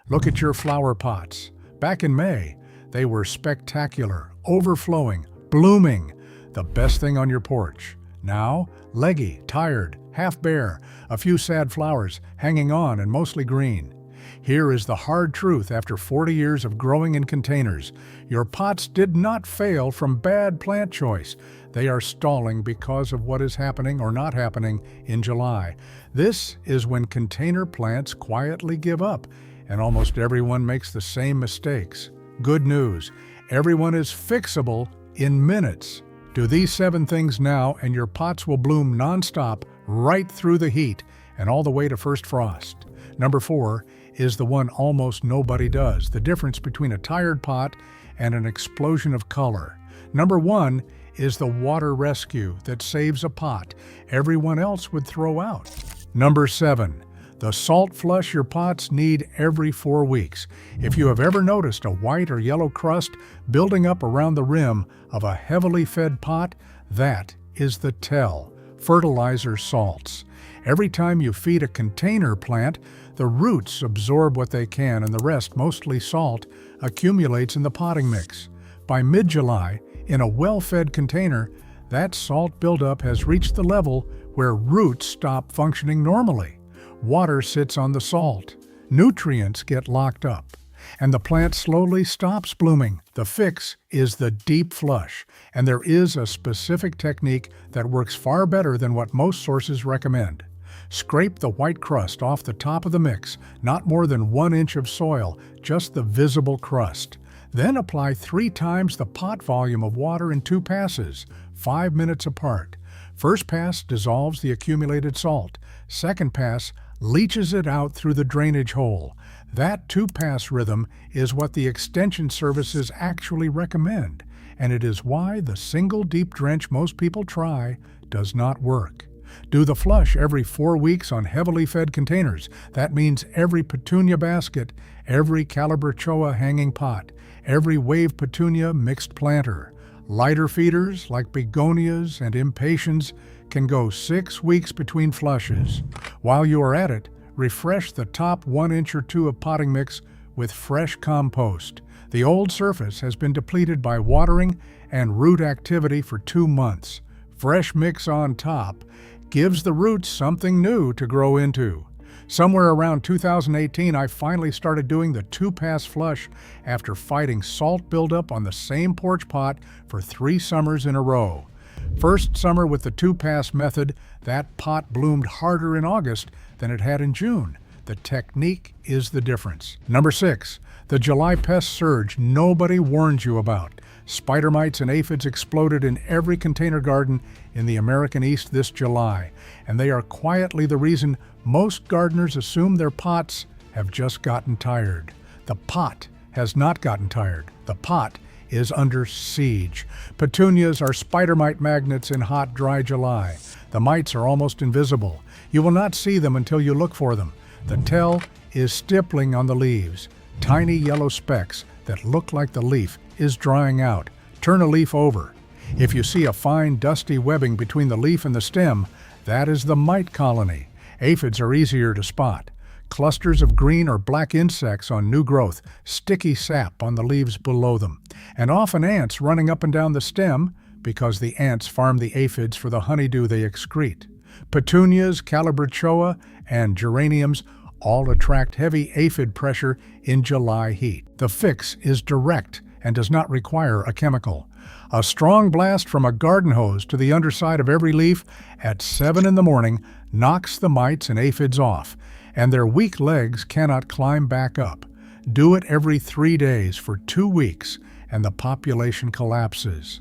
Look at your flower pots. Back in May, they were spectacular, overflowing, blooming, the best thing on your porch. Now, leggy, tired, half bare, a few sad flowers hanging on and mostly green. Here is the hard truth after 40 years of growing in containers. Your pots did not fail from bad plant choice. They are stalling because of what is happening or not happening in July. This is when container plants quietly give up, and almost everyone makes the same mistakes. Good news, everyone is fixable in minutes. Do these 7 things now and your pots will bloom nonstop right through the heat and all the way to first frost. Number 4 is the one almost nobody does, the difference between a tired pot and an explosion of color. Number 1 is the water rescue that saves a pot everyone else would throw out. Number 7, the salt flush your pots need every 4 weeks. If you have ever noticed a white or yellow crust building up around the rim of a heavily fed pot, that is the tell. Fertilizer salts. Every time you feed a container plant, the roots absorb what they can and the rest, mostly salt, accumulates in the potting mix. By mid-July, in a well-fed container, that salt buildup has reached the level where roots stop functioning normally. Water sits on the salt. Nutrients get locked up, and the plant slowly stops blooming. The fix is the deep flush, and there is a specific technique that works far better than what most sources recommend. Scrape the white crust off the top of the mix, not more than 1 inch of soil, just the visible crust. Then apply 3 times the pot volume of water in 2 passes, 5 minutes apart. First pass dissolves the accumulated salt. Second pass leaches it out through the drainage hole. That 2-pass rhythm is what the extension services actually recommend, and it is why the single deep drench most people try does not work. Do the flush every 4 weeks on heavily fed containers. That means every petunia basket, every calabrachoa hanging pot, every wave petunia mixed planter. Lighter feeders like begonias and impatiens can go 6 weeks between flushes. While you are at it, refresh the top 1 inch or 2 of potting mix with fresh compost. The old surface has been depleted by watering and root activity for 2 months. Fresh mix on top gives the roots something new to grow into. Somewhere around 2018, I finally started doing the 2-pass flush after fighting salt buildup on the same porch pot for 3 summers in a row. First summer with the 2-pass method, that pot bloomed harder in August than it had in June. The technique is the difference. Number 6, the July pest surge nobody warned you about. Spider mites and aphids exploded in every container garden in the American East this July, and they are quietly the reason most gardeners assume their pots have just gotten tired. The pot has not gotten tired. The pot is under siege. Petunias are spider mite magnets in hot, dry July. The mites are almost invisible. You will not see them until you look for them. The tell is stippling on the leaves, tiny yellow specks that look like the leaf is drying out. Turn a leaf over. If you see a fine dusty webbing between the leaf and the stem, that is the mite colony. Aphids are easier to spot. Clusters of green or black insects on new growth, sticky sap on the leaves below them, and often ants running up and down the stem because the ants farm the aphids for the honeydew they excrete. Petunias, calabrachoa, and geraniums all attract heavy aphid pressure in July heat. The fix is direct and does not require a chemical. A strong blast from a garden hose to the underside of every leaf at 7 in the morning knocks the mites and aphids off, and their weak legs cannot climb back up. Do it every 3 days for 2 weeks, and the population collapses.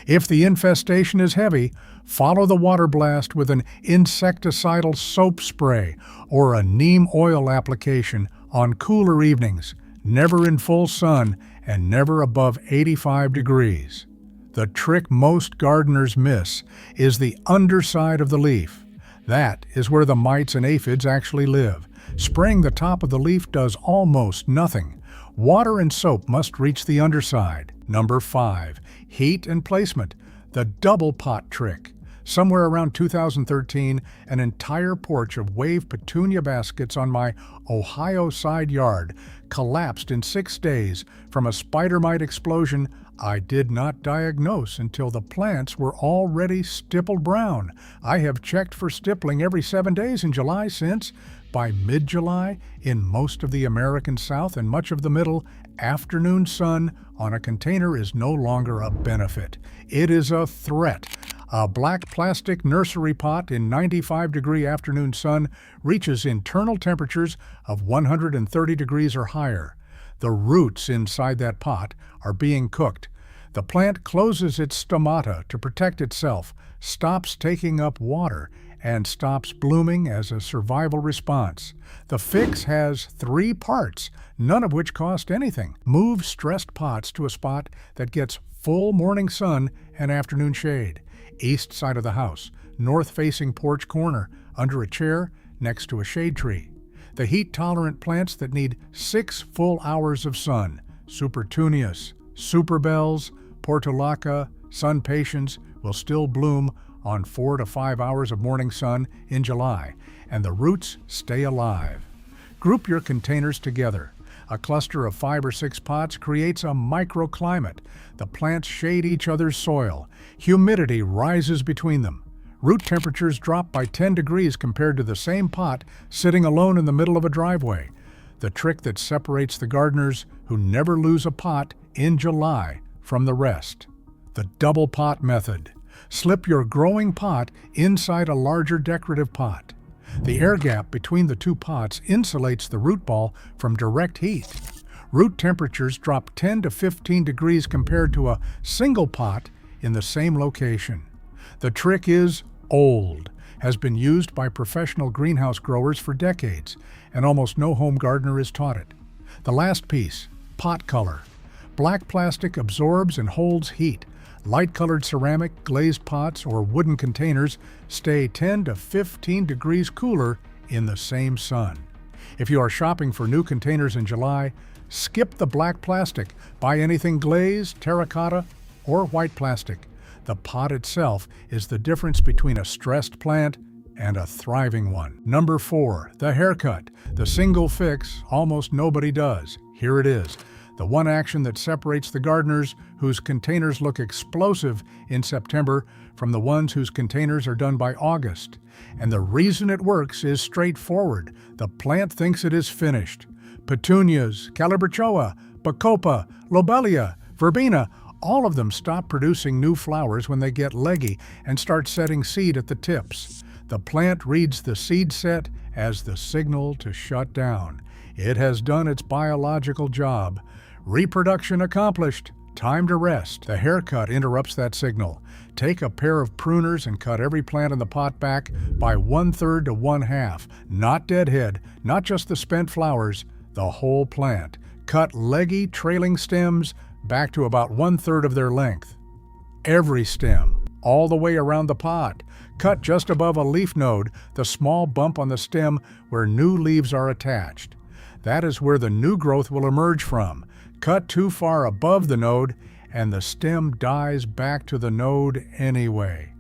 If the infestation is heavy, follow the water blast with an insecticidal soap spray or a neem oil application on cooler evenings, never in full sun and never above 85 degrees. The trick most gardeners miss is the underside of the leaf. That is where the mites and aphids actually live. Spraying the top of the leaf does almost nothing. Water and soap must reach the underside. Number 5, heat and placement, the double pot trick. Somewhere around 2013, an entire porch of wave petunia baskets on my Ohio side yard collapsed in 6 days from a spider mite explosion I did not diagnose until the plants were already stippled brown. I have checked for stippling every 7 days in July since, by mid-July, in most of the American South and much of the Middle, afternoon sun on a container is no longer a benefit. It is a threat. A black plastic nursery pot in 95-degree afternoon sun reaches internal temperatures of 130 degrees or higher. The roots inside that pot are being cooked. The plant closes its stomata to protect itself, stops taking up water, and stops blooming as a survival response. The fix has 3 parts, none of which cost anything. Move stressed pots to a spot that gets full morning sun and afternoon shade. East side of the house, north-facing porch corner, under a chair, next to a shade tree. The heat-tolerant plants that need 6 full hours of sun, Supertunias, Superbells, Portulaca, Sun Patience, will still bloom on 4 to 5 hours of morning sun in July, and the roots stay alive. Group your containers together. A cluster of 5 or 6 pots creates a microclimate. The plants shade each other's soil. Humidity rises between them. Root temperatures drop by 10 degrees compared to the same pot sitting alone in the middle of a driveway. The trick that separates the gardeners who never lose a pot in July from the rest. The double pot method. Slip your growing pot inside a larger decorative pot. The air gap between the 2 pots insulates the root ball from direct heat. Root temperatures drop 10 to 15 degrees compared to a single pot in the same location. The trick is old, has been used by professional greenhouse growers for decades, and almost no home gardener is taught it. The last piece, pot color. Black plastic absorbs and holds heat. Light-colored ceramic, glazed pots, or wooden containers stay 10 to 15 degrees cooler in the same sun. If you are shopping for new containers in July, skip the black plastic. Buy anything glazed, terracotta, or white plastic. The pot itself is the difference between a stressed plant and a thriving one. Number 4, the haircut. The single fix almost nobody does. Here it is. The one action that separates the gardeners whose containers look explosive in September from the ones whose containers are done by August. And the reason it works is straightforward. The plant thinks it is finished. Petunias, calibrachoa, bacopa, lobelia, verbena, all of them stop producing new flowers when they get leggy and start setting seed at the tips. The plant reads the seed set as the signal to shut down. It has done its biological job. Reproduction accomplished. Time to rest. The haircut interrupts that signal. Take a pair of pruners and cut every plant in the pot back by 1/3 to 1/2. Not deadhead, not just the spent flowers, the whole plant. Cut leggy trailing stems back to about 1/3 of their length. Every stem, all the way around the pot. Cut just above a leaf node, the small bump on the stem where new leaves are attached. That is where the new growth will emerge from. Cut too far above the node, and the stem dies back to the node anyway.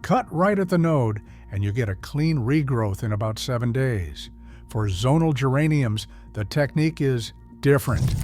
Cut right at the node, and you get a clean regrowth in about 7 days. For zonal geraniums, the technique is different.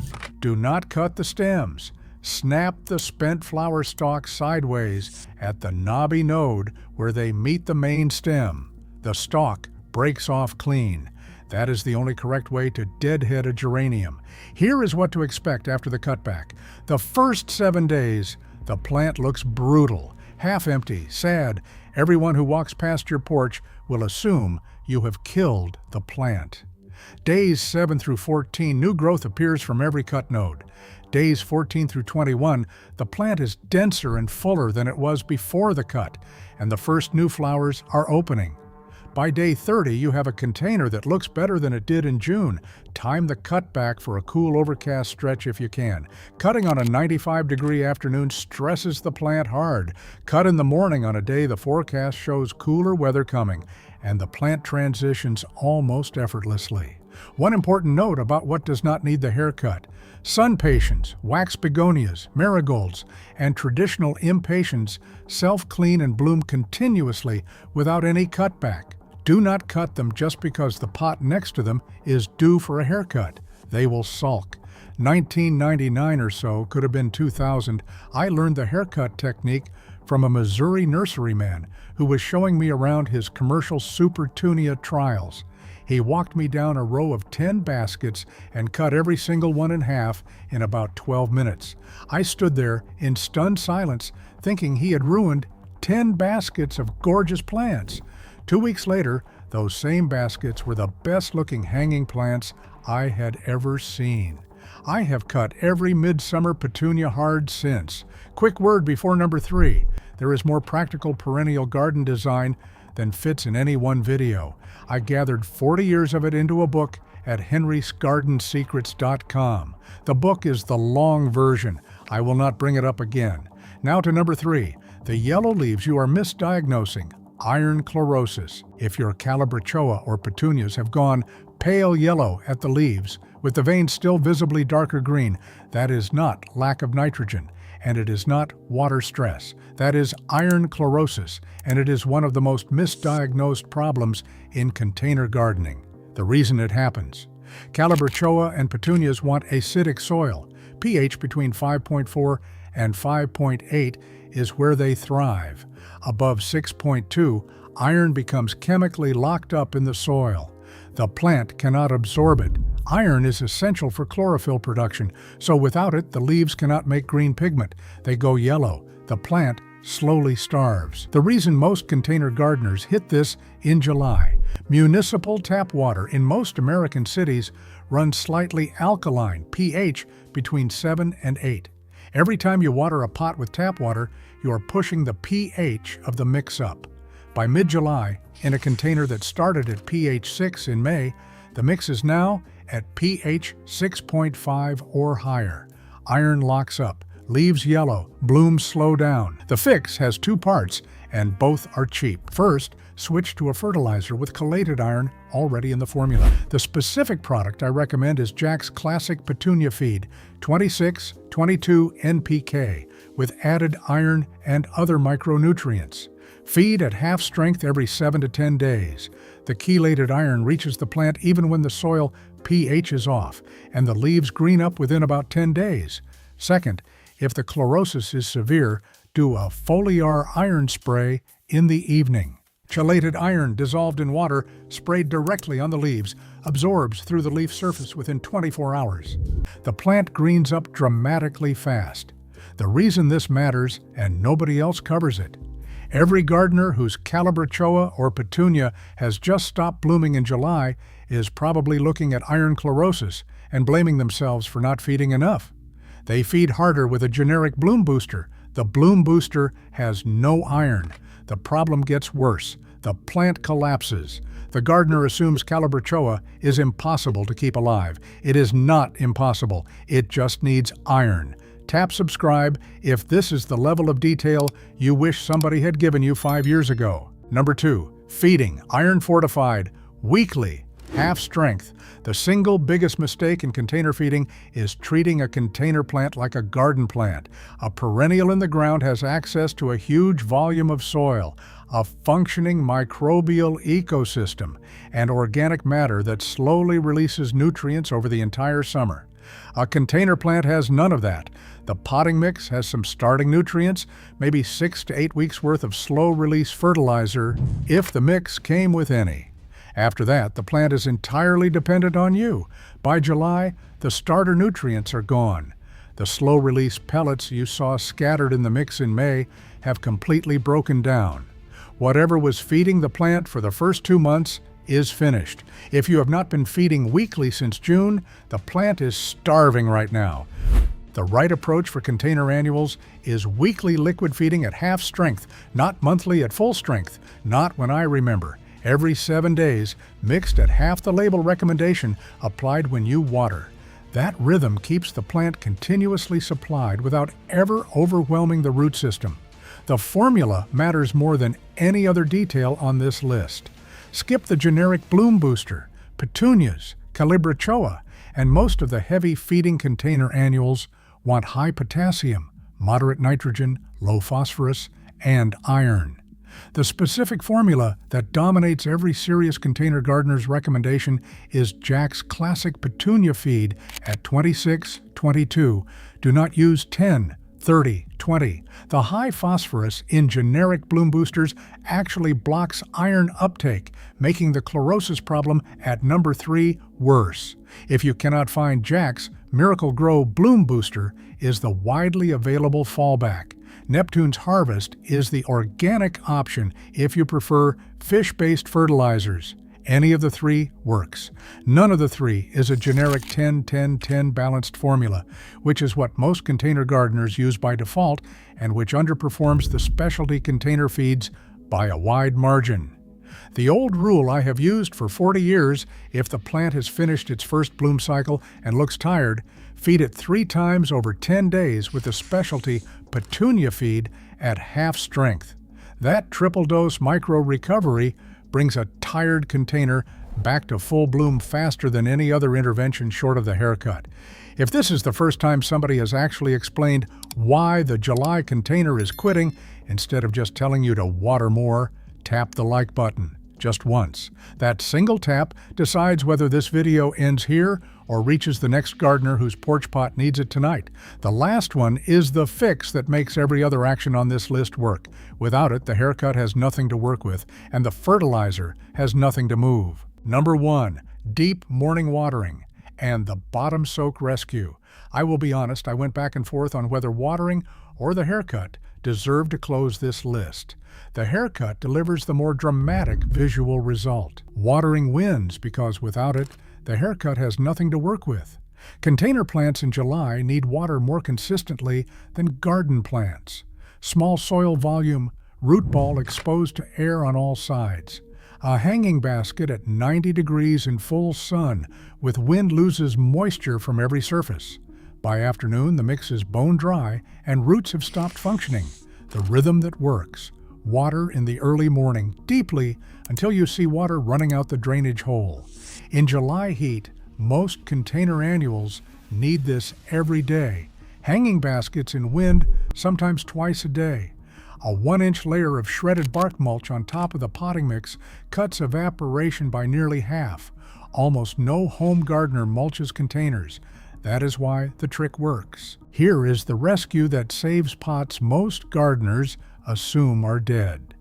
Do not cut the stems. Snap the spent flower stalks sideways at the knobby node where they meet the main stem. The stalk breaks off clean. That is the only correct way to deadhead a geranium. Here is what to expect after the cutback. The first 7 days, the plant looks brutal, half empty, sad. Everyone who walks past your porch will assume you have killed the plant. Days 7 through 14, new growth appears from every cut node. Days 14 through 21, the plant is denser and fuller than it was before the cut, and the first new flowers are opening. By day 30, you have a container that looks better than it did in June. Time the cutback for a cool overcast stretch if you can. Cutting on a 95-degree afternoon stresses the plant hard. Cut in the morning on a day the forecast shows cooler weather coming, and the plant transitions almost effortlessly. One important note about what does not need the haircut: sun patiens, wax begonias, marigolds, and traditional impatiens self-clean and bloom continuously without any cutback. Do not cut them just because the pot next to them is due for a haircut. They will sulk. 1999 or so, could have been 2000, I learned the haircut technique from a Missouri nurseryman who was showing me around his commercial Supertunia trials. He walked me down a row of 10 baskets and cut every single one in half in about 12 minutes. I stood there in stunned silence, thinking he had ruined 10 baskets of gorgeous plants. 2 weeks later, those same baskets were the best-looking hanging plants I had ever seen. I have cut every midsummer petunia hard since. Quick word before number 3. There is more practical perennial garden design than fits in any one video. I gathered 40 years of it into a book at henrysgardensecrets.com. The book is the long version. I will not bring it up again. Now to number 3. The yellow leaves you are misdiagnosing: iron chlorosis. If your calabrachoa or petunias have gone pale yellow at the leaves, with the veins still visibly darker green, that is not lack of nitrogen, and it is not water stress. That is iron chlorosis, and it is one of the most misdiagnosed problems in container gardening. The reason it happens: calabrachoa and petunias want acidic soil. pH between 5.4 and 5.8 is where they thrive. Above 6.2, iron becomes chemically locked up in the soil. The plant cannot absorb it. Iron is essential for chlorophyll production, so without it, the leaves cannot make green pigment. They go yellow. The plant slowly starves. The reason most container gardeners hit this in July: municipal tap water in most American cities runs slightly alkaline, pH between 7 and 8. Every time you water a pot with tap water, you are pushing the pH of the mix up. By mid-July, in a container that started at pH 6 in May, the mix is now at pH 6.5 or higher. Iron locks up, leaves yellow, blooms slow down. The fix has 2 parts, and both are cheap. First, switch to a fertilizer with chelated iron already in the formula. The specific product I recommend is Jack's Classic Petunia Feed, 26-22 NPK, with added iron and other micronutrients. Feed at half strength every 7 to 10 days. The chelated iron reaches the plant even when the soil pH is off, and the leaves green up within about 10 days. Second, if the chlorosis is severe, do a foliar iron spray in the evening. Chelated iron dissolved in water, sprayed directly on the leaves, absorbs through the leaf surface within 24 hours. The plant greens up dramatically fast. The reason this matters, and nobody else covers it: every gardener whose calabrachoa or petunia has just stopped blooming in July is probably looking at iron chlorosis and blaming themselves for not feeding enough. They feed harder with a generic bloom booster. The bloom booster has no iron. The problem gets worse. The plant collapses. The gardener assumes calabrachoa is impossible to keep alive. It is not impossible. It just needs iron. Tap subscribe if this is the level of detail you wish somebody had given you 5 years ago. Number 2, feeding iron fortified weekly, half strength. The single biggest mistake in container feeding is treating a container plant like a garden plant. A perennial in the ground has access to a huge volume of soil, a functioning microbial ecosystem, and organic matter that slowly releases nutrients over the entire summer. A container plant has none of that. The potting mix has some starting nutrients, maybe 6 to 8 weeks worth of slow-release fertilizer, if the mix came with any. After that, the plant is entirely dependent on you. By July, the starter nutrients are gone. The slow-release pellets you saw scattered in the mix in May have completely broken down. Whatever was feeding the plant for the first 2 months is finished. If you have not been feeding weekly since June, the plant is starving right now. The right approach for container annuals is weekly liquid feeding at half strength, not monthly at full strength, not when I remember. Every 7 days, mixed at half the label recommendation, applied when you water. That rhythm keeps the plant continuously supplied without ever overwhelming the root system. The formula matters more than any other detail on this list. Skip the generic bloom booster. Petunias, calibrachoa, and most of the heavy feeding container annuals want high potassium, moderate nitrogen, low phosphorus, and iron. The specific formula that dominates every serious container gardener's recommendation is Jack's Classic Petunia Feed at 26-22. Do not use 10, 30, 20. The high phosphorus in generic bloom boosters actually blocks iron uptake, making the chlorosis problem at number 3 worse. If you cannot find Jack's, Miracle Grow Bloom Booster is the widely available fallback. Neptune's Harvest is the organic option if you prefer fish-based fertilizers. Any of the three works. None of the three is a generic 10-10-10 balanced formula, which is what most container gardeners use by default and which underperforms the specialty container feeds by a wide margin. The old rule I have used for 40 years, if the plant has finished its first bloom cycle and looks tired, feed it 3 times over 10 days with the specialty Petunia Feed at half strength. That triple-dose micro-recovery brings a tired container back to full bloom faster than any other intervention short of the haircut. If this is the first time somebody has actually explained why the July container is quitting, instead of just telling you to water more, tap the like button. Just once. That single tap decides whether this video ends here or reaches the next gardener whose porch pot needs it tonight. The last one is the fix that makes every other action on this list work. Without it, the haircut has nothing to work with, and the fertilizer has nothing to move. Number 1, deep morning watering and the bottom soak rescue. I will be honest, I went back and forth on whether watering or the haircut deserve to close this list. The haircut delivers the more dramatic visual result. Watering wins because without it, the haircut has nothing to work with. Container plants in July need water more consistently than garden plants. Small soil volume, root ball exposed to air on all sides. A hanging basket at 90 degrees in full sun with wind loses moisture from every surface. By afternoon, the mix is bone dry and roots have stopped functioning. The rhythm that works. Water in the early morning, deeply, until you see water running out the drainage hole. In July heat, most container annuals need this every day. Hanging baskets in wind, sometimes twice a day. A 1-inch layer of shredded bark mulch on top of the potting mix cuts evaporation by nearly half. Almost no home gardener mulches containers. That is why the trick works. Here is the rescue that saves pots most gardeners assume are dead.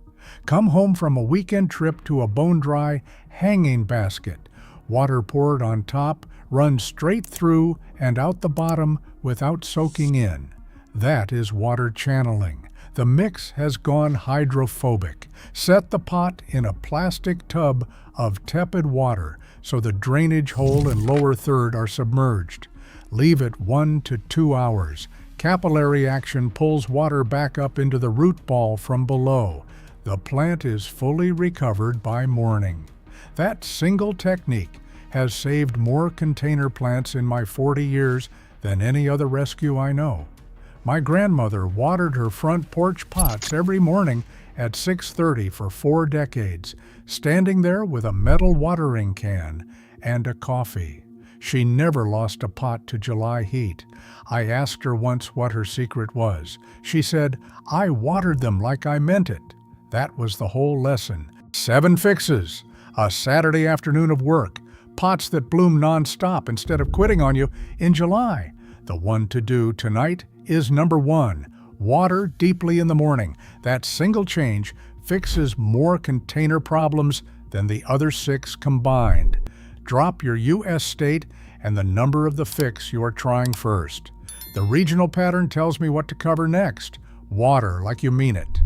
Come home from a weekend trip to a bone-dry hanging basket. Water poured on top, runs straight through and out the bottom without soaking in. That is water channeling. The mix has gone hydrophobic. Set the pot in a plastic tub of tepid water so the drainage hole and lower third are submerged. Leave it 1 to 2 hours. Capillary action pulls water back up into the root ball from below. The plant is fully recovered by morning. That single technique has saved more container plants in my 40 years than any other rescue I know. My grandmother watered her front porch pots every morning at 6:30 for 4 decades, standing there with a metal watering can and a coffee. She never lost a pot to July heat. I asked her once what her secret was. She said, "I watered them like I meant it." That was the whole lesson. 7 fixes. A Saturday afternoon of work. Pots that bloom non-stop instead of quitting on you in July. The one to do tonight is number 1. Water deeply in the morning. That single change fixes more container problems than the other 6 combined. Drop your U.S. state and the number of the fix you are trying first. The regional pattern tells me what to cover next. Water like you mean it.